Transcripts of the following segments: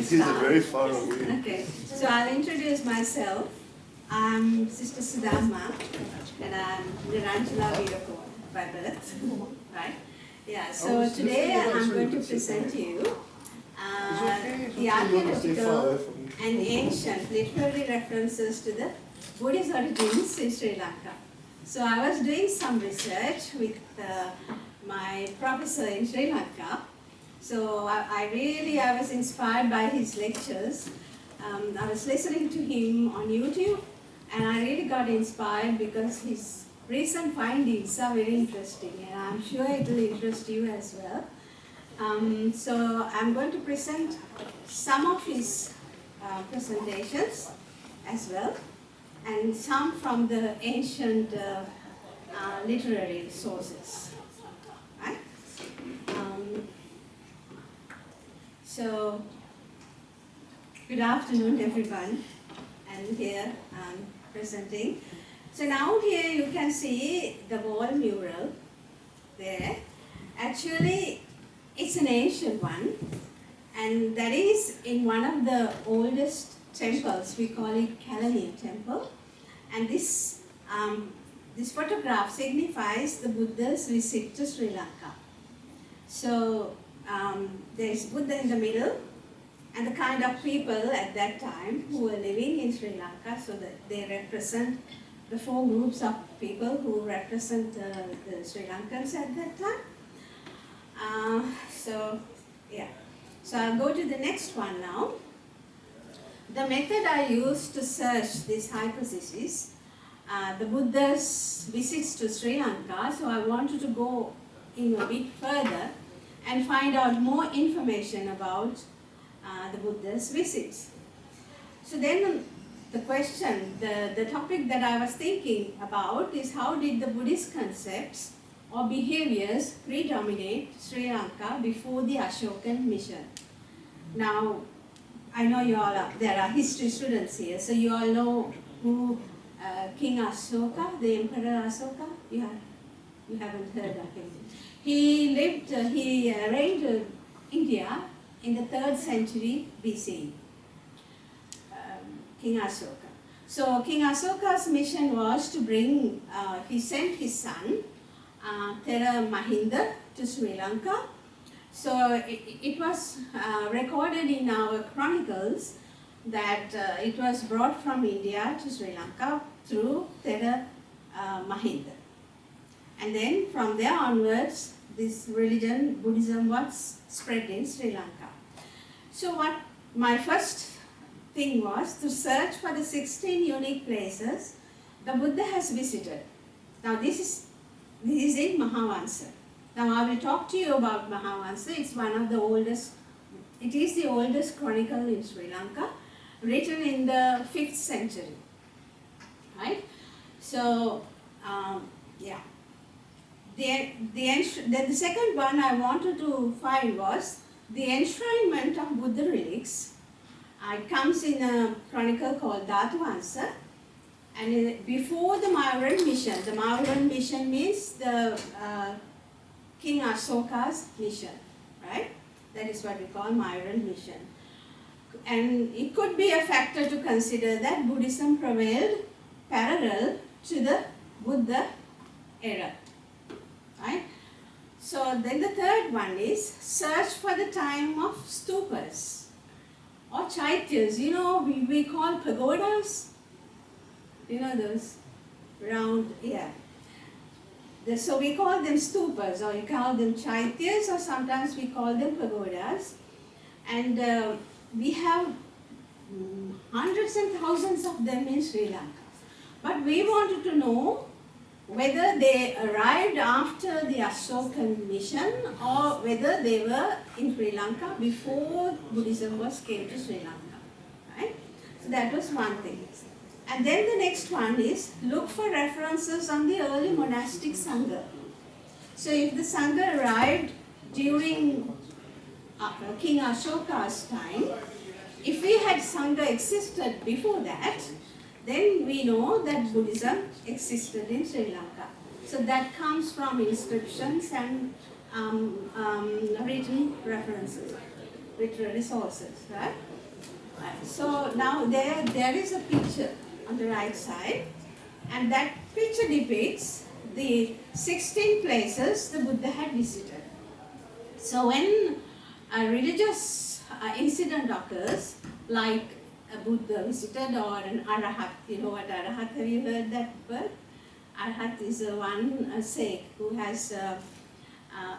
It is very far away. Okay, so I'll introduce myself. I'm Sister Sudama, and I'm Neranjala Weerakoon by birth, right? Yeah, so today I'm going to present you the archaeological and ancient literary references to the Buddhist origins in Sri Lanka. So I was doing some research with my professor in Sri Lanka. So I was inspired by his lectures. I was listening to him on YouTube, and I really got inspired because his recent findings are very interesting, and I'm sure it will interest you as well. So I'm going to present some of his presentations as well, and some from the ancient literary sources. Right? So, good afternoon everyone, and here I'm presenting. So now here you can see the wall mural there. Actually, it's an ancient one, and that is in one of the oldest temples. We call it Kalaniya temple, and this photograph signifies the Buddha's visit to Sri Lanka. So there is Buddha in the middle, and the kind of people at that time who were living in Sri Lanka, so that they represent the four groups of people who represent the Sri Lankans at that time. So I'll go to the next one now. The method I used to search this hypothesis, the Buddha's visits to Sri Lanka, so I wanted to go in a bit further and find out more information about the Buddha's visits. So then the question, the topic that I was thinking about is how did the Buddhist concepts or behaviors predominate Sri Lanka before the Ashokan mission? Now, I know there are history students here, so you all know who King Ashoka, the Emperor Ashoka, you haven't heard of him. He reigned India in the 3rd century BC, King Ashoka. So King Ashoka's mission was to bring, he sent his son, Thera Mahinda, to Sri Lanka. So it was recorded in our chronicles that it was brought from India to Sri Lanka through Thera Mahinda. And then from there onwards, this religion, Buddhism, was spread in Sri Lanka. So what my first thing was to search for the 16 unique places the Buddha has visited. Now this is in Mahavansa. Now I will talk to you about Mahavansa. It's one of the oldest, it is the oldest chronicle in Sri Lanka, written in the 5th century. Right? So, The second one I wanted to find was the enshrinement of Buddha relics. It comes in a chronicle called Dhatuvansa, and before the Mahavan mission means the King Ashoka's mission, right? That is what we call Mahavan mission. And it could be a factor to consider that Buddhism prevailed parallel to the Buddha era. Right? So then the third one is search for the time of stupas or chaityas. You know, we call pagodas, you know, those round, so we call them stupas, or you call them chaityas, or sometimes we call them pagodas. And we have hundreds and thousands of them in Sri Lanka. But we wanted to know whether they arrived after the Ashokan mission or whether they were in Sri Lanka before Buddhism came to Sri Lanka. Right? So that was one thing. And then the next one is look for references on the early monastic Sangha. So if the Sangha arrived during King Ashoka's time, if we had Sangha existed before that, then we know that Buddhism existed in Sri Lanka. So that comes from inscriptions and written references. literary sources, right? So now there is a picture on the right side, and that picture depicts the 16 places the Buddha had visited. So when a religious incident occurs, like a Buddha visited or an Arahat, you know what Arahat, have you heard that word? Arahat is one sage who has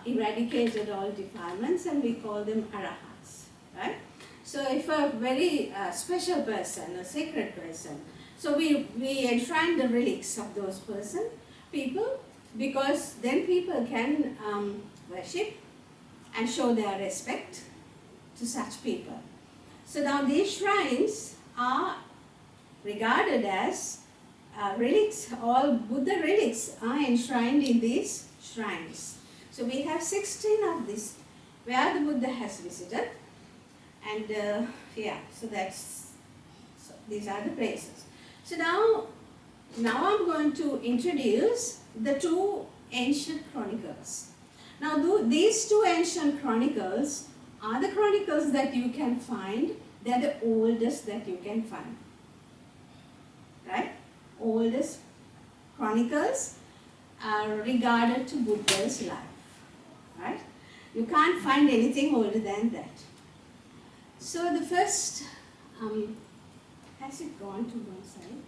eradicated all defilements, and we call them Arahats, right? So if a very special person, a sacred person, so we enshrine the relics of those people, because then people can worship and show their respect to such people. So now these shrines are regarded as relics. All Buddha relics are enshrined in these shrines. So we have 16 of these where the Buddha has visited, and so these are the places. So now I'm going to introduce the two ancient chronicles. Now these two ancient chronicles are the chronicles that you can find. They are the oldest that you can find, right? Oldest chronicles are regarded to Buddha's life, right? You can't find anything older than that. So the first, has it gone to one side?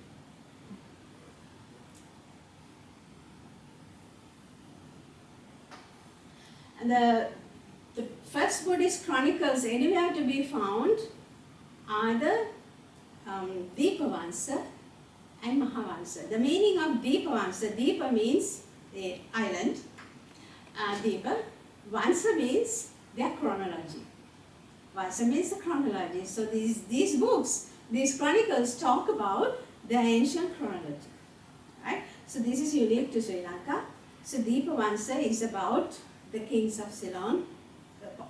And the first Buddhist chronicles anywhere to be found are the Dipawansa and Mahavansa. The meaning of Dipawansa, Dipa means the island, Dipa. Vansa means their chronology. Vansa means the chronology. So these books, these chronicles talk about the ancient chronology, right? So this is unique to Sri Lanka. So Dipawansa is about the kings of Ceylon,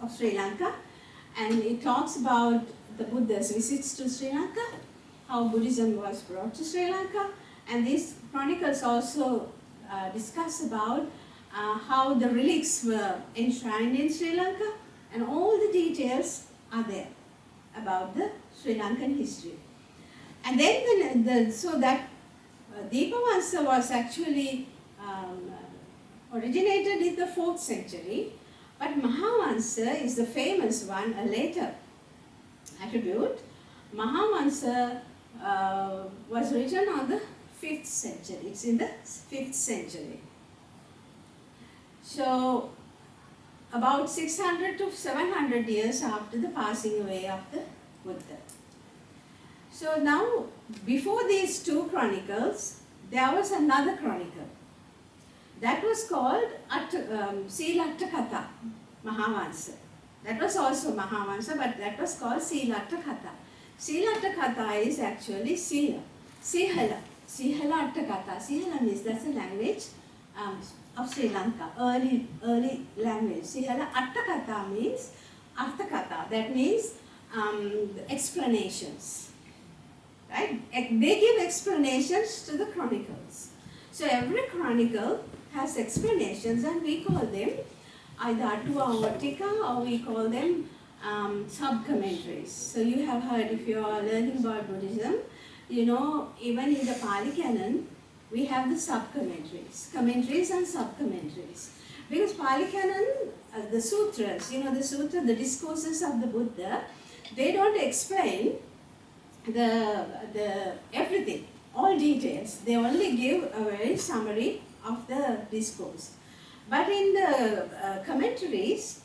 of Sri Lanka, and it talks about the Buddha's visits to Sri Lanka, how Buddhism was brought to Sri Lanka, and these chronicles also discuss about how the relics were enshrined in Sri Lanka, and all the details are there about the Sri Lankan history. And then so that Dipawansa was actually originated in the 4th century, but Mahavansa is the famous one, a later attribute. Mahavansa was written on the 5th century. It's in the 5th century. So about 600 to 700 years after the passing away of the Buddha. So now, before these two chronicles, there was another chronicle. That was called Silattakatha, Mahavansa. That was also Mahavansa, but that was called Silattakatha. Silattakatha is actually Sila, Sihala, Sihala Attakatha. Sihala means that's the language of Sri Lanka, early language. Sihala Attakatha means Arthakatha, that means explanations, right? They give explanations to the chronicles. So every chronicle has explanations, and we call them either Attuva or Tika, or we call them sub-commentaries. So you have heard, if you are learning about Buddhism, you know, even in the Pali Canon, we have the sub-commentaries, commentaries and sub-commentaries. Because Pali Canon, the sutras, you know, the discourses of the Buddha, they don't explain the everything, all details. They only give a very summary of the discourse. But in the commentaries,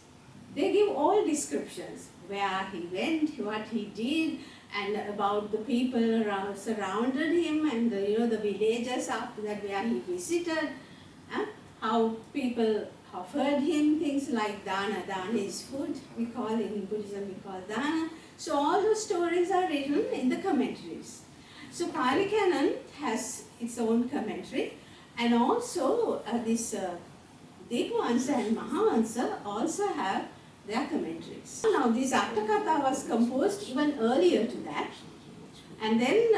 they give all descriptions, where he went, what he did, and about the people around, surrounded him, and the villages after that where he visited, how people offered him things like dana. Dana is food, we call it in Buddhism, we call dana. So all those stories are written in the commentaries. So Pali Canon has its own commentary, and also this Dipawansa and Mahavansa also have their commentaries. Now this Attakatha was composed even earlier to that, and then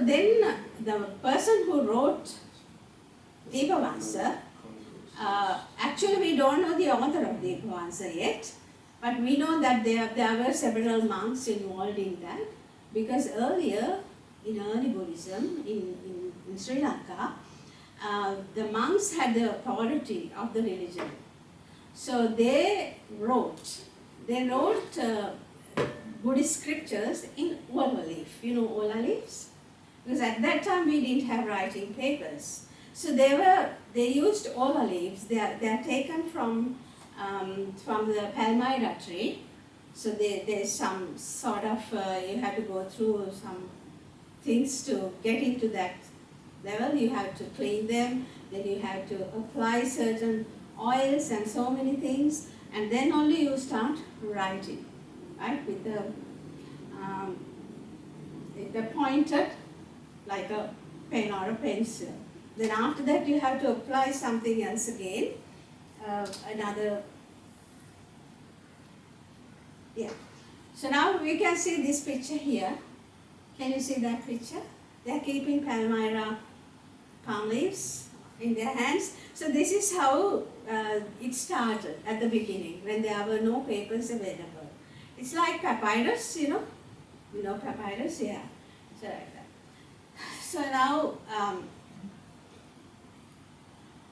then the person who wrote Dipawansa, Actually, we don't know the author of Dipawansa yet, but we know that there were several monks involved in that, because earlier, in early Buddhism, in Sri Lanka, the monks had the authority of the religion. So they wrote Buddhist scriptures in ola leaf. You know ola leaves? Because at that time we didn't have writing papers. So they used ola leaves. They are taken from the palmyra tree. So there's some sort of, you have to go through some things to get into that level. You have to clean them, then you have to apply certain oils and so many things, and then only you start writing, right, with the pointed, like a pen or a pencil. Then after that you have to apply something else again, another, yeah. So now we can see this picture here. Can you see that picture? They are keeping palmyra palm leaves in their hands. So this is how it started at the beginning, when there were no papers available. It's like papyrus, you know? You know papyrus? Yeah. So like that. So now,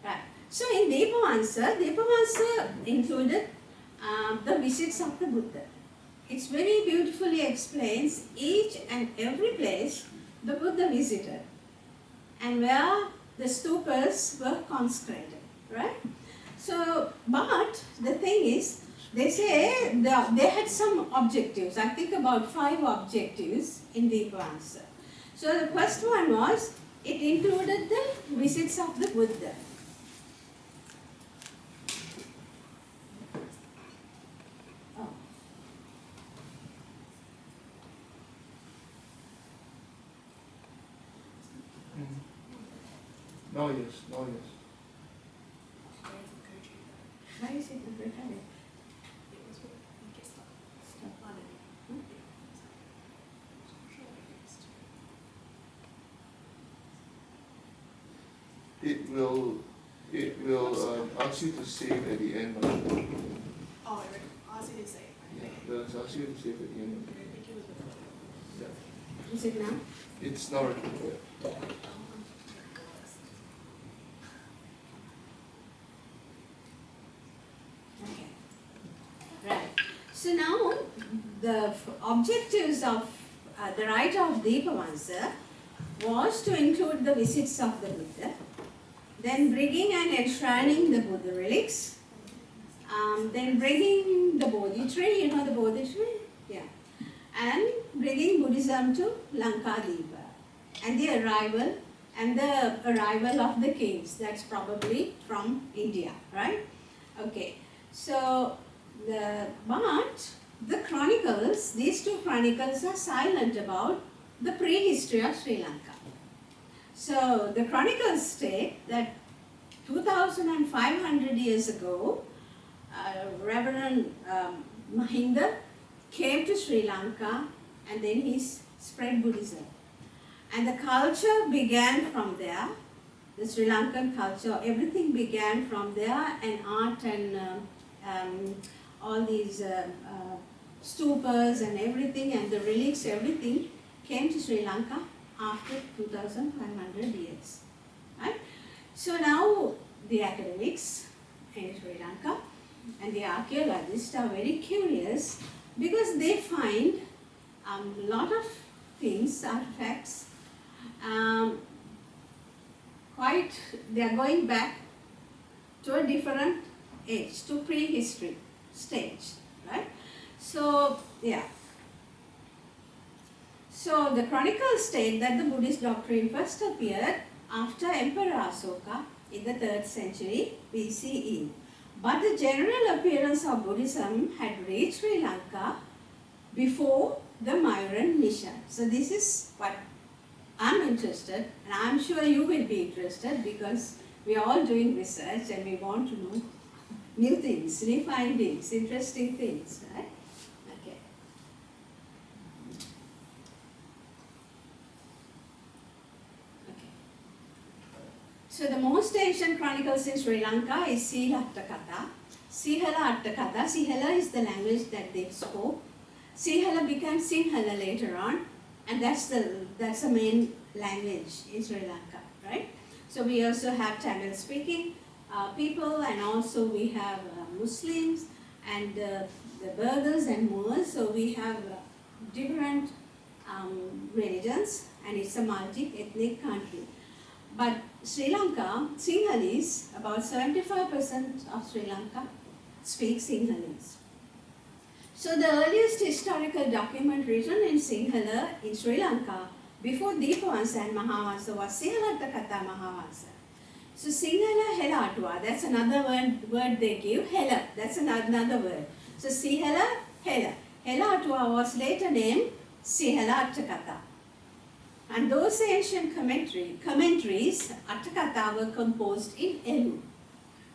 right. So in Dipawansa included the visits of the Buddha. It's very beautifully explains each and every place the Buddha visited and where the stupas were consecrated, right? So, but the thing is, they say they had some objectives. I think about 5 objectives in Dipawansa. So the first one was, it included the visits of the Buddha. No, yes, no, yes. Why is it the recording? It will ask you to save at the end of the. Oh, it asks you to save. Yeah, it will ask you to save at the end of I think it was before. Yeah. Is it now? It's not recorded. Okay. Right. So now the objectives of the writer of Dipawansa was to include the visits of the Buddha, then bringing and enshrining the Buddha relics, then bringing the Bodhi tree, you know the Bodhi tree? Yeah. And bringing Buddhism to Lankadipa, and the arrival of the kings. That's probably from India, right? Okay. So but the chronicles, these 2 chronicles are silent about the prehistory of Sri Lanka. So the chronicles state that 2,500 years ago, Reverend Mahinda came to Sri Lanka, and then he spread Buddhism. And the culture began from there, the Sri Lankan culture, everything began from there, and art and all these stupas and everything, and the relics, everything came to Sri Lanka after 2,500 years. Right? So now the academics in Sri Lanka and the archaeologists are very curious, because they find a lot of things, artifacts, they are going back to a different age, to prehistory stage, right? So, yeah. So, the chronicles state that the Buddhist doctrine first appeared after Emperor Asoka in the 3rd century BCE. But the general appearance of Buddhism had reached Sri Lanka before the Myron mission. So this is what I'm interested, and I'm sure you will be interested, because we are all doing research and we want to know new things, new findings, interesting things, right? Okay. Okay. So the most ancient chronicles in Sri Lanka is Sila Attakatha. Sihala Attakatha. Sihala is the language that they spoke. Sihala became Sinhala later on, and that's the main language in Sri Lanka, right? So we also have Tamil speaking people, and also we have Muslims and the Burghers and Moors. So we have different religions, and it's a multi-ethnic country. But Sri Lanka, Sinhalese, about 75% of Sri Lanka speaks Sinhalese. So the earliest historical document written in Sinhala in Sri Lanka before Dipawansa and Mahavansa was Sihalattakatha Mahavansa. So Sinhala Hela Atua, that's another word they give. Hela, that's another word. So Sihala Hela. Hela Atua was later named Sihala Attakatha. And those ancient commentaries, Attakatha, were composed in Elu.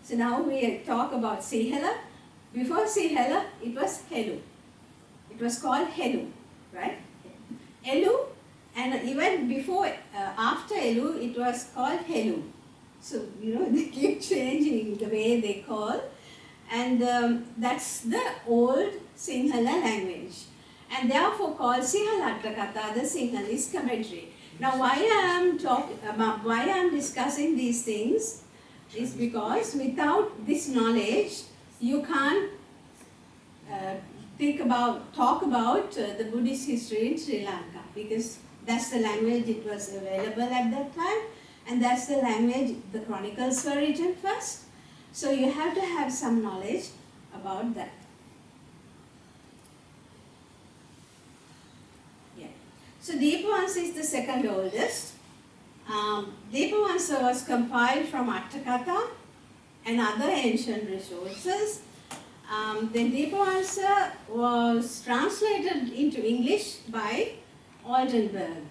So now we talk about Sihala. Before Sihala, it was Helu. It was called Helu, right? Elu, and even before, after Elu, it was called Helu. So, they keep changing the way they call. And that's the old Sinhala language. And therefore called Sihalattakatha, the Sinhalese commentary. Now, why I am discussing these things is because without this knowledge, you can't talk about the Buddhist history in Sri Lanka, because that's the language it was available at that time, and that's the language the chronicles were written first. So you have to have some knowledge about that. Yeah. So Dipawansa is the second oldest. Dipawansa was compiled from Attakatha and other ancient resources. Then Dipawansa was translated into English by Oldenburg,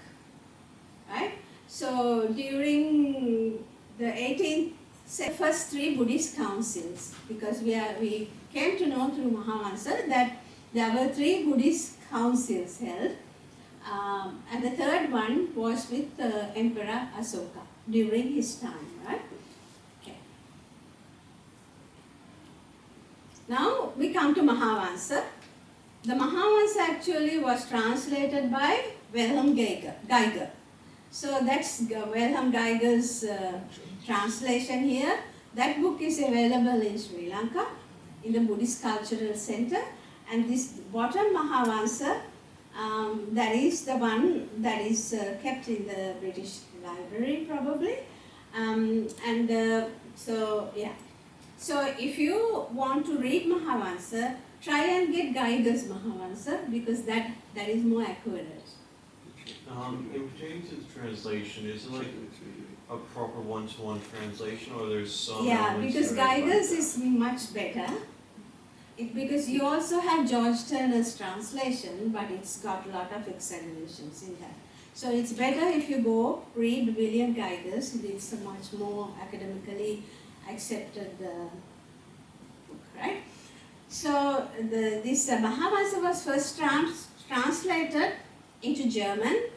right? So during the 18th, first three Buddhist councils, because we came to know through Mahavansa that there were three Buddhist councils held, and the third one was with Emperor Asoka during his time, right? Okay. Now we come to Mahavansa. The Mahavansa actually was translated by Wilhelm Geiger. So that's Wilhelm Geiger's translation here. That book is available in Sri Lanka in the Buddhist Cultural Center, and this bottom Mahavansa, that is the one that is kept in the British Library probably, so if you want to read Mahavansa, try and get Geiger's Mahavansa, because that is more accurate. In pertaining to the translation, is it like a proper one-to-one translation, or there's some? Yeah, because Geiger's is much better. Because you also have George Turner's translation, but it's got a lot of exaggerations in that. So it's better if you go read William Geiger's. It's a much more academically accepted book, right? So this Mahavansa was first translated into German,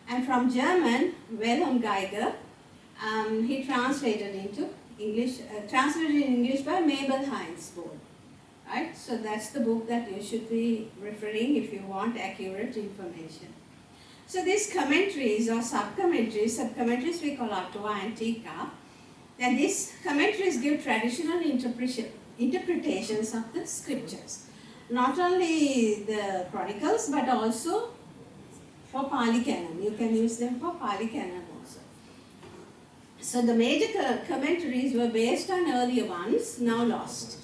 and from German, Wilhelm Geiger, he translated into English, translated in English by Mabel Heinz-Bold. Right? So that's the book that you should be referring if you want accurate information. So these commentaries or sub-commentaries we call Atua and Tika, and these commentaries give traditional interpretations of the scriptures. Not only the chronicles, but also for Pali Canon. You can use them for Pali Canon also. So the major commentaries were based on earlier ones, now lost.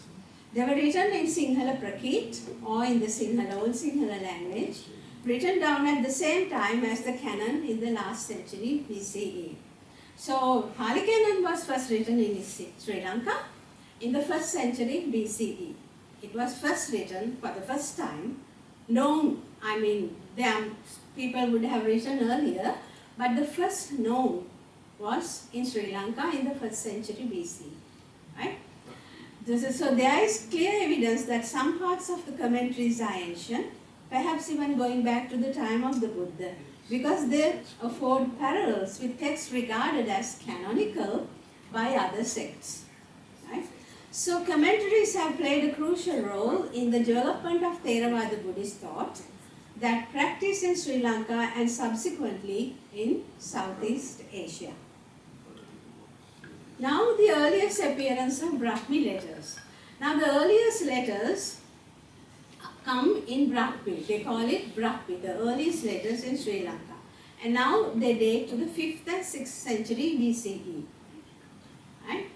They were written in Sinhala Prakrit, or in the old Sinhala language, written down at the same time as the canon in the last century BCE. So Pali Canon was first written in Sri Lanka in the 1st century BCE. It was first written for the first time. People would have written earlier, but the first known was in Sri Lanka in the 1st century BC, right? So there is clear evidence that some parts of the commentaries are ancient, perhaps even going back to the time of the Buddha, because they afford parallels with texts regarded as canonical by other sects. Right? So commentaries have played a crucial role in the development of Theravada Buddhist thought that practiced in Sri Lanka and subsequently in Southeast Asia. Now the earliest appearance of Brahmi letters. Now the earliest letters come in Brahmi. They call it Brahmi, the earliest letters in Sri Lanka. And now they date to the 5th and 6th century BCE. Right?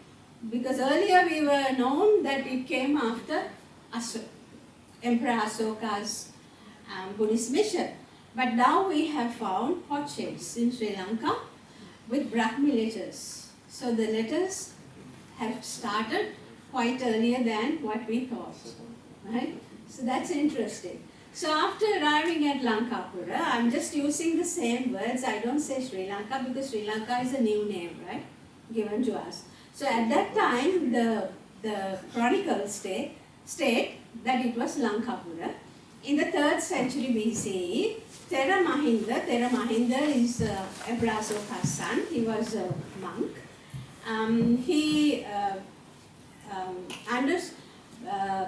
Because earlier we were known that it came after Emperor Asoka's Buddhist mission. But now we have found potsherds in Sri Lanka with Brahmi letters. So the letters have started quite earlier than what we thought. Right? So that's interesting. So after arriving at Lankapura, I'm just using the same words. I don't say Sri Lanka because Sri Lanka is a new name, right, given to us. So at that time, the chronicles state that it was Lankapura. In the 3rd century BCE, Thera Mahinda is Emperor Asoka's son. He was a monk.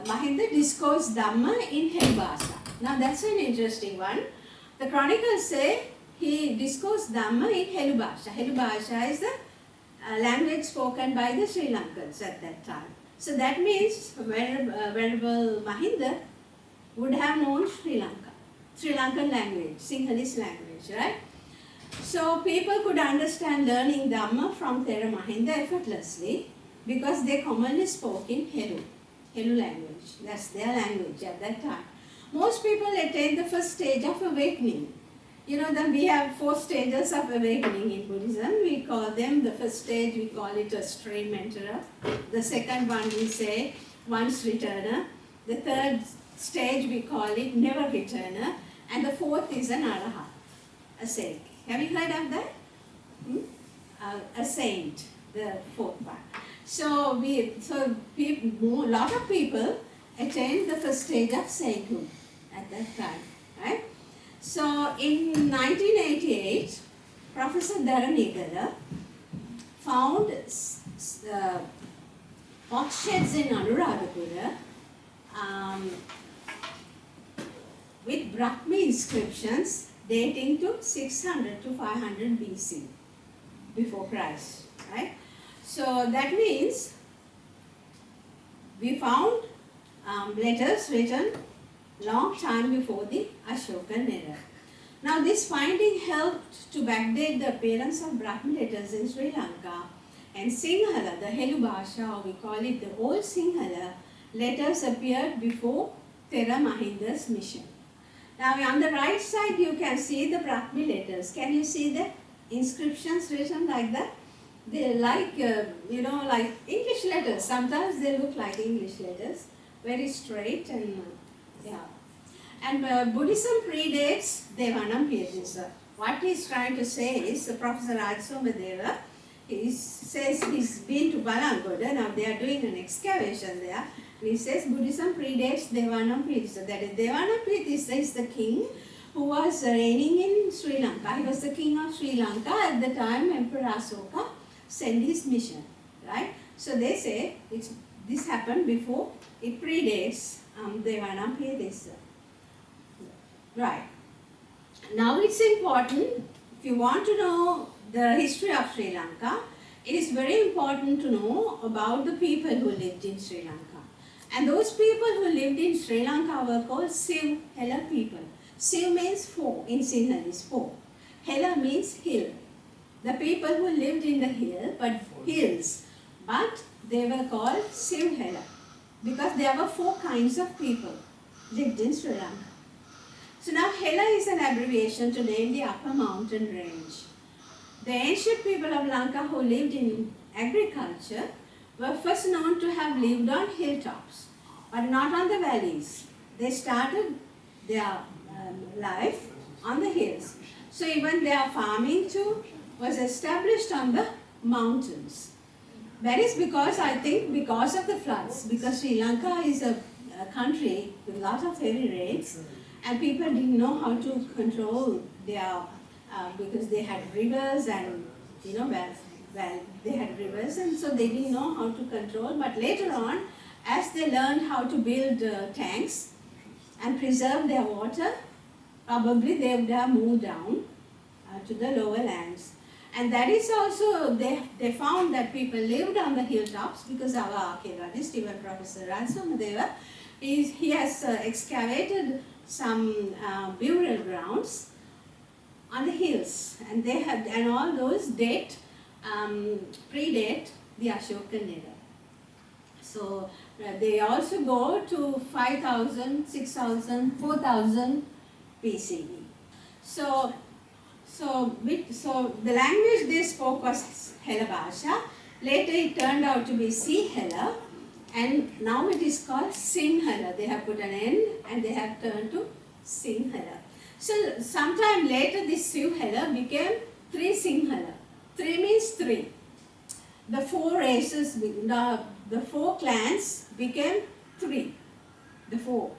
Mahinda discoursed Dhamma in Helubhasha. Now that's an interesting one. The chronicles say he discoursed Dhamma in Helubhasha. Helubhasha is the language spoken by the Sri Lankans at that time. So that means Venerable Mahinda would have known Sri Lankan language, Sinhalese language, right? So people could understand learning Dhamma from Thera Mahinda effortlessly because they commonly spoke in Helu language. That's their language at that time. Most people attain the first stage of awakening. You know that we have 4 stages of awakening in Buddhism. We call them, the first stage we call it a stream enterer. The second one we say once returner. The third stage we call it never returner. And the 4th is an arahat, a saint. Have you heard of that? A saint, the 4th one. So a lot of people attained the first stage of sainthood at that time, right? So in 1988, Professor Neranjala found potsherds in Anuradhapura with Brahmi inscriptions dating to 600 to 500 BC, before Christ, right? So that means we found letters written long time before the Ashokan era. Now this finding helped to backdate the appearance of Brahmi letters in Sri Lanka, and Sinhala, the Helu Bhasha, or we call it the old Sinhala, letters appeared before Thera Mahinda's mission. Now on the right side you can see the Brahmi letters. Can you see the inscriptions written like that? They're like, like English letters. Sometimes they look like English letters, very straight and yeah. And Buddhism predates Devanam. What he's trying to say is, Professor Somadeva, he says he's been to Balangoda. Now they are doing an excavation there. And he says Buddhism predates Devanam. That is, Devanam is the king who was reigning in Sri Lanka. He was the king of Sri Lanka at the time Emperor Asoka sent his mission, right? So they say this happened before, it predates Devanam. Right. Now it's important, if you want to know the history of Sri Lanka, it is very important to know about the people who lived in Sri Lanka. And those people who lived in Sri Lanka were called Siv Hela people. Siv means 4, in Sinhalese 4. Hela means hill. The people who lived in the hills, but they were called Siv Hela because there were 4 kinds of people lived in Sri Lanka. So now Hela is an abbreviation to name the upper mountain range. The ancient people of Lanka who lived in agriculture were first known to have lived on hilltops, but not on the valleys. They started their life on the hills. So even their farming too was established on the mountains. That is because, I think, because of the floods, because Sri Lanka is a country with a lot of heavy rains, and people didn't know how to control their, because they had rivers and, well, they had rivers, and so they didn't know how to control. But later on, as they learned how to build tanks and preserve their water, probably they would have moved down to the lower lands. And that is also, they found that people lived on the hilltops, because our archaeologist, even Professor Somadeva, he has excavated some burial grounds on the hills, and they have, and all those predate the Ashokan era. So they also go to 5,000, 6,000, 4,000 BCE. So the language they spoke was Hela Bhasha. Later it turned out to be Sinhala, and now it is called Sinhala. They have put an end and they have turned to Sinhala. So sometime later this Sinhala became three Sinhala. Three means three. The four races, the four clans became three. The four,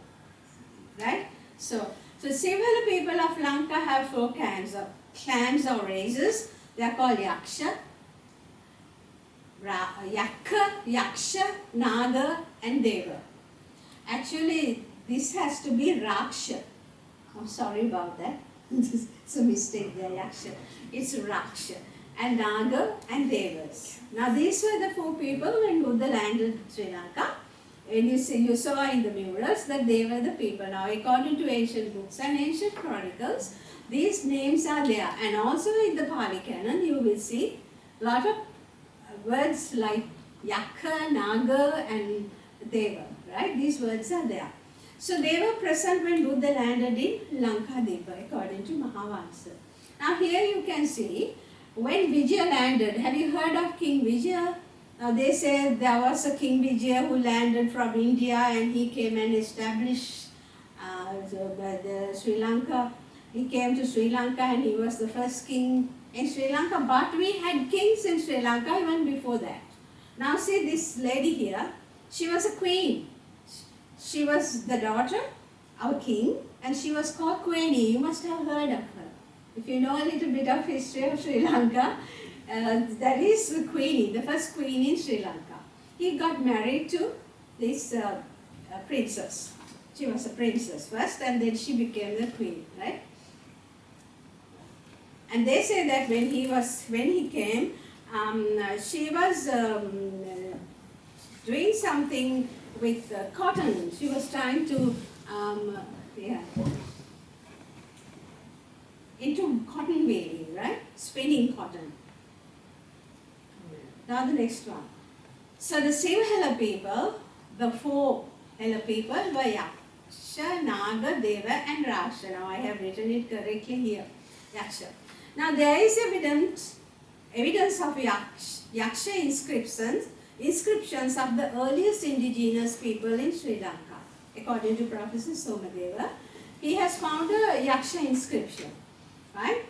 right? So Sinhala people of Lanka have four clans or races. They are called Yaksha, Yaksha, Naga and Deva. Actually, this has to be Raksha. I'm sorry about that. It's a mistake there, Yaksha. It's Raksha. And Naga and Devas. Now these were the four people when Buddha landed Sri Lanka. And you saw in the murals that they were the people. Now according to ancient books and ancient chronicles, these names are there. And also in the Pali Canon, you will see a lot of words like Yakka, Naga and Deva, right? These words are there. So they were present when Buddha landed in Lanka, according to Mahavansa. Now here you can see, when Vijaya landed, have you heard of King Vijaya? Now they say there was a King Vijaya who landed from India and he came and established the Sri Lanka. He came to Sri Lanka and he was the first king in Sri Lanka. But we had kings in Sri Lanka even before that. Now see this lady here, she was a queen. She was the daughter of a king and she was called Queenie. You must have heard of her. If you know a little bit of history of Sri Lanka, that is Queenie, the first queen in Sri Lanka. He got married to this princess. She was a princess first and then she became the queen, right? And they say that when he came, she was doing something with cotton. She was trying to, into cotton weaving, right? Spinning cotton. Now the next one. So the Sinhala people, the four Hela people were Yaksha, Naga, Deva and Raksha. Now I have written it correctly here. Yaksha. Now there is evidence of Yaksha inscriptions of the earliest indigenous people in Sri Lanka. According to Professor Somadeva, he has found a Yaksha inscription, right?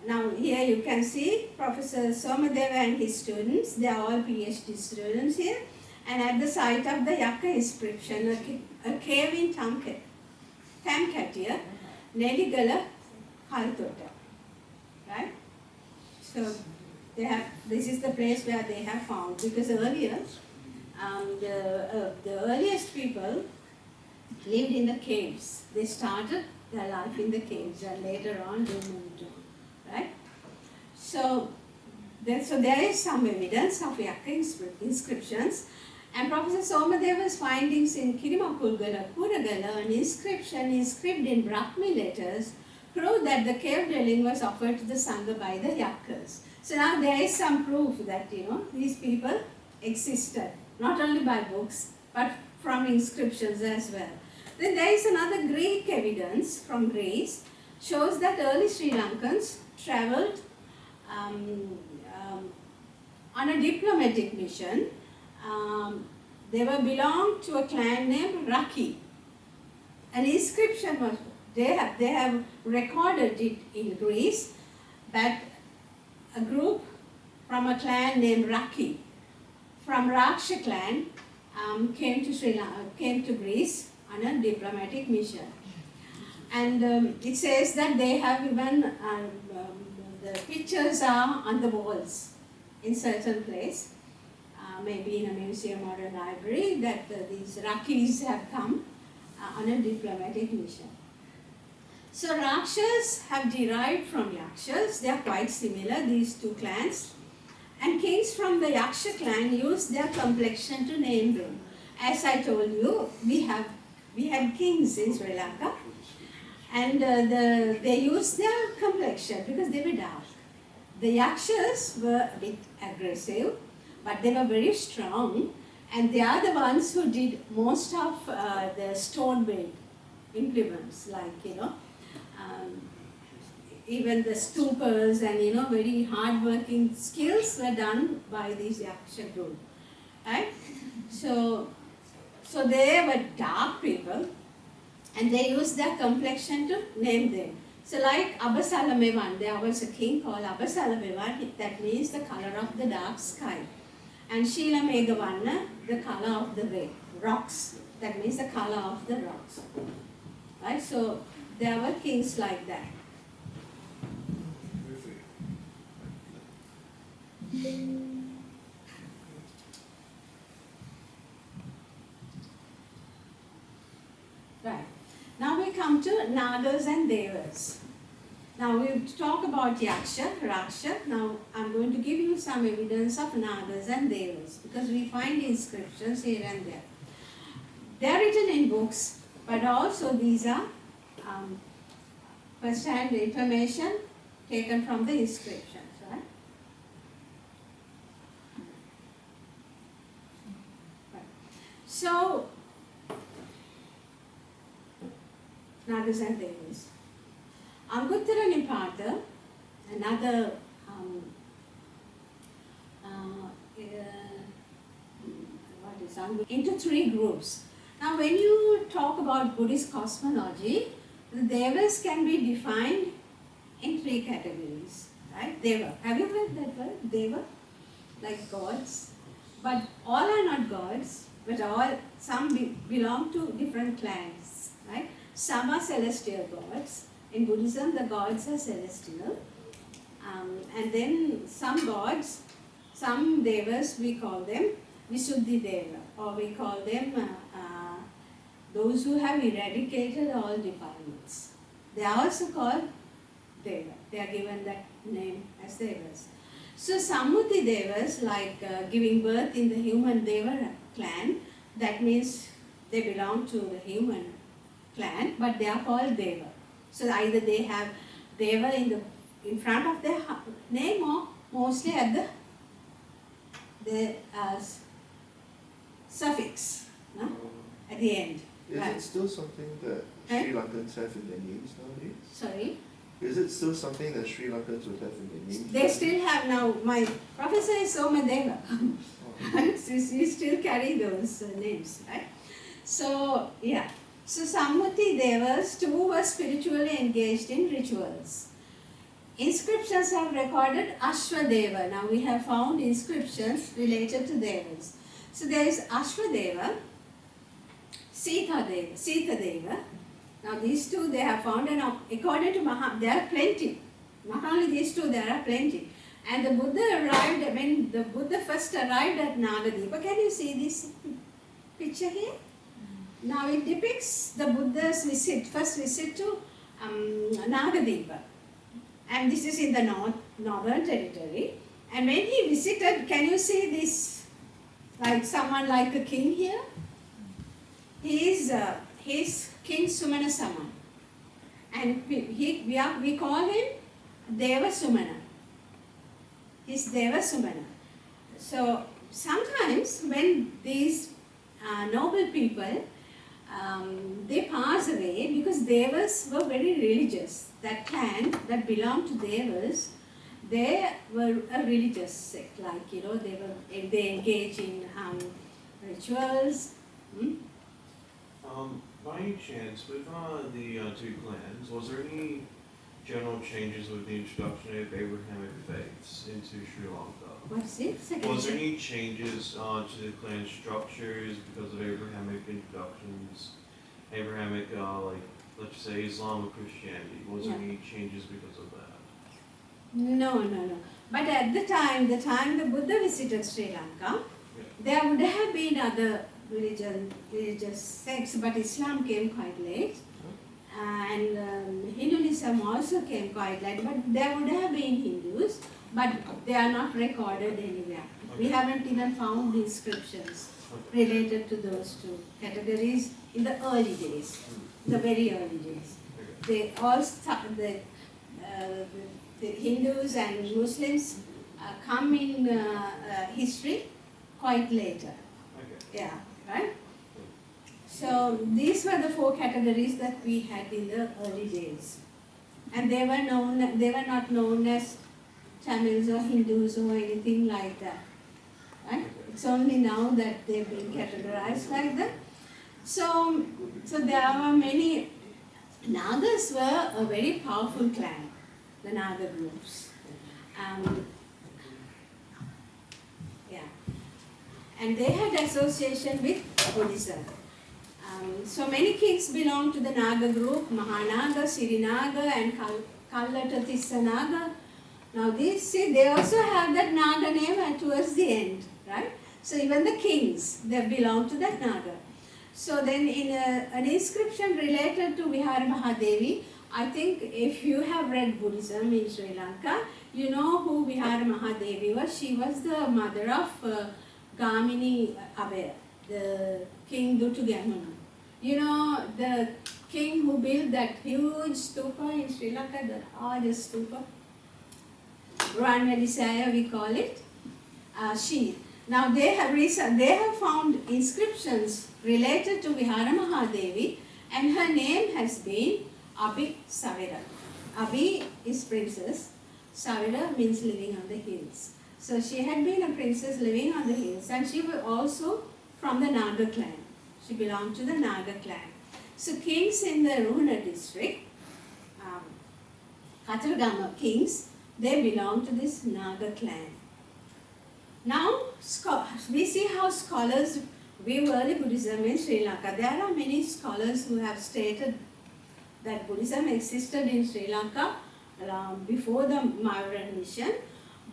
Now here you can see Professor Somadeva and his students, they are all PhD students here, and at the site of the Yaksha inscription, a cave in Tamkatia, Neligala, Kaltota, right? So this is the place where they have found, because earlier, the earliest people lived in the caves. They started their life in the caves and later on they moved on, right? So there is some evidence of Yaksha inscriptions, and Professor Somadeva's findings in Kirimakulgala, Kuragala, an inscription inscribed in Brahmi letters, prove that the cave dwelling was offered to the Sangha by the Yaksas. So now there is some proof that, these people existed, not only by books, but from inscriptions as well. Then there is another Greek evidence from Greece, shows that early Sri Lankans travelled on a diplomatic mission. They belonged to a clan named Raki. An inscription was, they have recorded it in Greece, that a group from a clan named Raki, from Raksha clan, came to Greece on a diplomatic mission. And it says that they have even, the pictures are on the walls. in certain place, maybe in a museum or a library, that these Rakis have come on a diplomatic mission. So Rakshas have derived from Yakshas. They are quite similar, these two clans. And kings from the Yaksha clan used their complexion to name them. As I told you, we had kings in Sri Lanka, and they used their complexion because they were dark. The Yakshas were a bit aggressive, but they were very strong, and they are the ones who did most of the stone-made implements, like, even the stupas and, very hard-working skills were done by these Yaksha group, right? So they were dark people, and they used their complexion to name them. So like Abasalamevan, there was a king called Abasalamevan, that means the color of the dark sky. And Shila Megavanna, the color of the rocks, that means the color of the rocks. Right? So there were kings like that. Right. Now we come to Nagas and Devas. Now we talk about Yaksha, Raksha. Now I'm going to give you some evidence of Nagas and Devas because we find inscriptions here and there. They are written in books, but also these are first-hand information taken from the inscriptions, right? So, Nagas and Devas. Anguttara Nipata, another into three groups. Now when you talk about Buddhist cosmology, the Devas can be defined in three categories, right? Deva. Have you heard that word? Deva? Like gods. But all are not gods, but some belong to different clans, right? Some are celestial gods. In Buddhism, the gods are celestial. And then some gods, some devas, we call them Visuddhi Deva, or we call them those who have eradicated all defilements. They are also called Deva. They are given that name as Devas. So Sammuti Devas, like giving birth in the human Deva clan, that means they belong to the human clan, but they are called Deva. So either they have Deva in front of their name or mostly at the suffix, no? At the end. Is Right. it still something that Sri Lankans have in their names nowadays? Sorry? Is it still something that Sri Lankans would have in their names? They still have now, my professor is Somadeva. We still carry those names, right? So, yeah. So, Sammuti Devas too were spiritually engaged in rituals. Inscriptions have recorded Ashwadeva. Now, we have found inscriptions related to Devas. So, there is Ashwadeva, Sita Deva. Now, these two they have found, and according to there are plenty. Not only these two, there are plenty. And the Buddha arrived, when the Buddha first arrived at Nagadeepa. Can you see this picture here? Now it depicts the Buddha's first visit to Nagadeepa. And this is in the northern territory. And when he visited, can you see this, like someone like a king here? He is King Sumana Sama. And we call him Deva Sumana. He's Deva Sumana. So sometimes when these noble people, they pass away, because Devas were very religious. That clan that belonged to Devas, they were a religious sect, like, they engage in rituals. By any chance, with the two clans, was there any general changes with the introduction of Abrahamic faiths into Sri Lanka? What's it? Was there any changes to the clan structures because of Abrahamic introductions? Abrahamic, let's say Islam or Christianity. Was there any changes because of that? No. But at the time the Buddha visited Sri Lanka, Yeah. there would have been other religious sects, but Islam came quite late. And Hinduism also came quite late, but there would have been Hindus, but they are not recorded anywhere. We Okay. haven't even found inscriptions Okay. related to those two categories in the early days, the very early days. Okay. They all the Hindus and Muslims come in history quite later. Okay. Yeah, right? So these were the four categories that we had in the early days. And they were not known as Tamils or Hindus or anything like that. Right? It's only now that they've been categorized like that. So there are many. Nagas were a very powerful clan, the Naga groups. Yeah. And they had association with Buddhism. So many kings belong to the Naga group, Mahanaga, Sirinaga and Kallata Tissa Naga. Now they also have that Naga name towards the end, right? So even the kings, they belong to that Naga. So then in an inscription related to Vihara Mahadevi, I think if you have read Buddhism in Sri Lanka, you know who Vihara Mahadevi was. She was the mother of Gamini Abaya, the King Dutugamunu. You know, the king who built that huge stupa in Sri Lanka, the largest stupa, Ruanvelisaya we call it. Now they have found inscriptions related to Vihara Mahadevi, and her name has been Abi Savira. Abi is princess, Savira means living on the hills. So she had been a princess living on the hills, and she was also from the Naga clan. She belonged to the Naga clan. So kings in the Ruhuna district, Katargama kings, they belong to this Naga clan. Now we see how scholars view early Buddhism in Sri Lanka. There are many scholars who have stated that Buddhism existed in Sri Lanka before the Mahavan mission,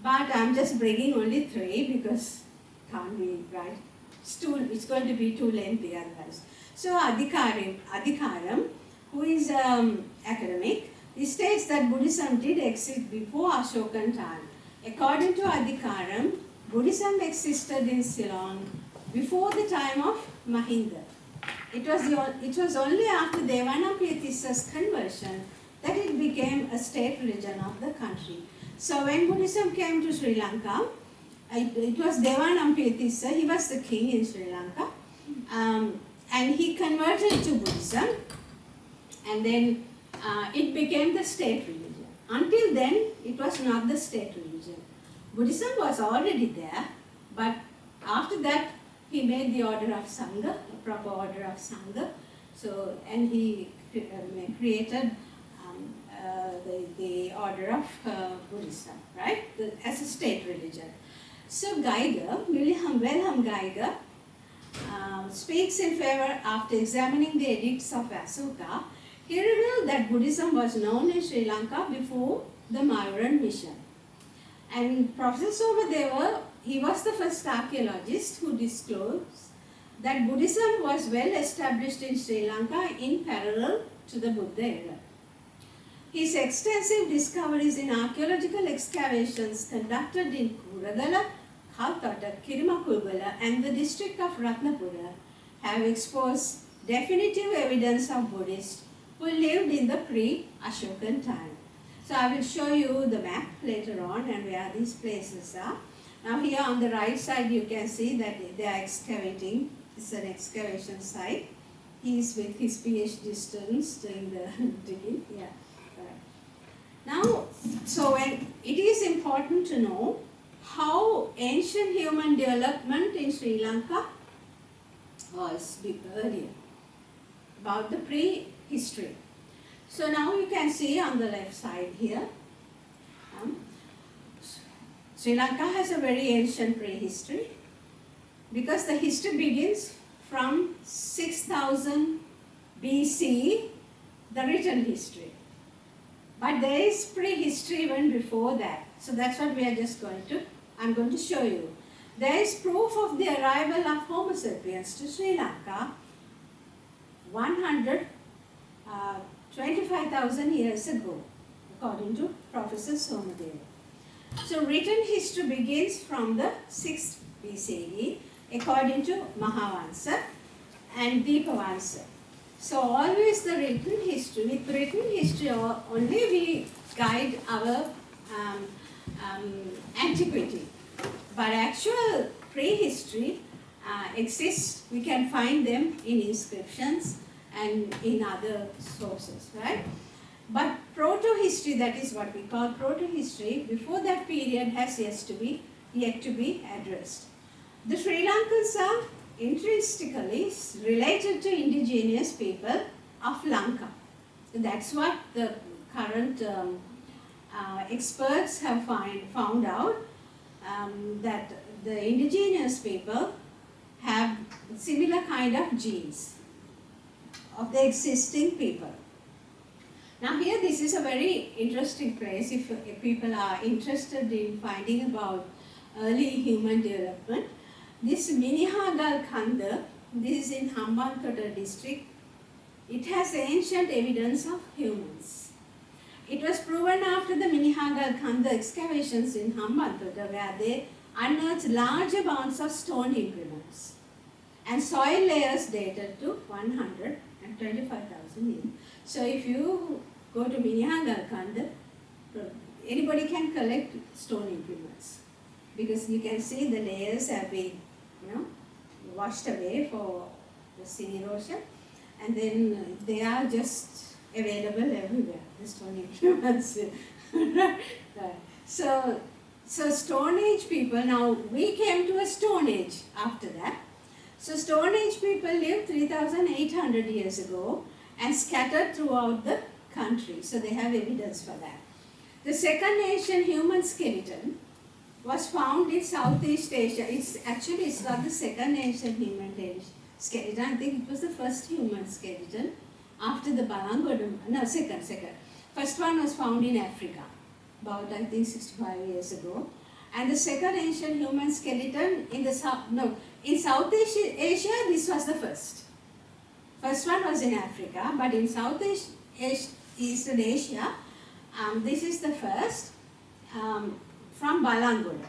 but I'm just bringing only three because can't be right. It's going to be too lengthy otherwise. So Adhikaram, who is academic, he states that Buddhism did exist before Ashokan time. According to Adhikaram, Buddhism existed in Ceylon before the time of Mahinda. It was only after Devanampiyatissa's conversion that it became a state religion of the country. So when Buddhism came to Sri Lanka, it was Devanampiyatissa, he was the king in Sri Lanka, and he converted to Buddhism, and then it became the state religion. Until then, it was not the state religion. Buddhism was already there, but after that, he made the order of Sangha, a proper order of Sangha. So, and he created the order of Buddhism, right, as a state religion. So Wilhelm Geiger speaks in favor after examining the edicts of Asoka. He revealed that Buddhism was known in Sri Lanka before the Mahavan mission. And Professor Somadeva, he was the first archaeologist who disclosed that Buddhism was well established in Sri Lanka in parallel to the Buddha era. His extensive discoveries in archaeological excavations conducted in Kuragala, Kalkata, Kirimakulgala and the district of Ratnapura have exposed definitive evidence of Buddhists who lived in the pre-Ashokan time. So I will show you the map later on and where these places are. Now here on the right side you can see that they are excavating. It's an excavation site. He is with his PhD students doing the digging. Yeah. Now, so when it is important to know how ancient human development in Sri Lanka was earlier, about the prehistory. So now you can see on the left side here, Sri Lanka has a very ancient prehistory because the history begins from 6000 BC, the written history. But there is prehistory even before that. So that's what I'm going to show you. There is proof of the arrival of Homo sapiens to Sri Lanka 125,000 years ago, according to Professor Somadeva. So written history begins from the 6th BCE, according to Mahavansa and Dipawansa. So always the written history, with written history only we guide our antiquity. But actual prehistory exists, we can find them in inscriptions and in other sources, right? But proto-history, that is what we call proto-history, before that period has yet to be addressed. The Sri Lankans are intrinsically related to indigenous people of Lanka. That's what the current experts have found out, that the indigenous people have similar kind of genes of the existing people. Now here, this is a very interesting place if people are interested in finding about early human development. This Minihagal Khanda, this is in Hambantota district, it has ancient evidence of humans. It was proven after the Minihagal Khanda excavations in Hambantota, where they unearthed large amounts of stone implements and soil layers dated to 125,000 years. So if you go to Minihagal Khanda, anybody can collect stone implements, because you can see the layers have been, washed away for the sea erosion, and then they are just available everywhere, the stone implements. So Stone Age people, now we came to a Stone Age after that. So Stone Age people lived 3,800 years ago and scattered throughout the country. So they have evidence for that. The second Asian human skeleton was found in Southeast Asia. It's not the second Asian human skeleton. I think it was the first human skeleton after the second. First one was found in Africa, about I think 65 years ago. And the second ancient human skeleton in Southeast Asia, this was the first. First one was in Africa, but in Southeast Eastern Asia, this is the first from Balangoda.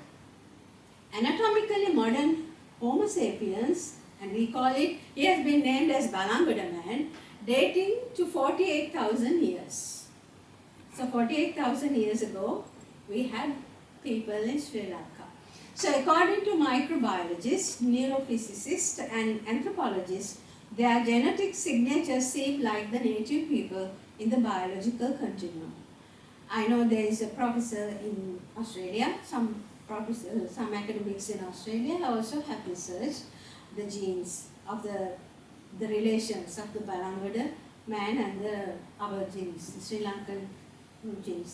Anatomically modern Homo sapiens, and we call it, he has been named as Balangoda man, dating to 48,000 years. So 48,000 years ago, we had people in Sri Lanka. So according to microbiologists, neurophysicists and anthropologists, their genetic signatures seem like the native people in the biological continuum. I know there is a professor in Australia, some academics in Australia also have researched the genes of the relations of the Balangoda man and our genes, the Sri Lankan genes.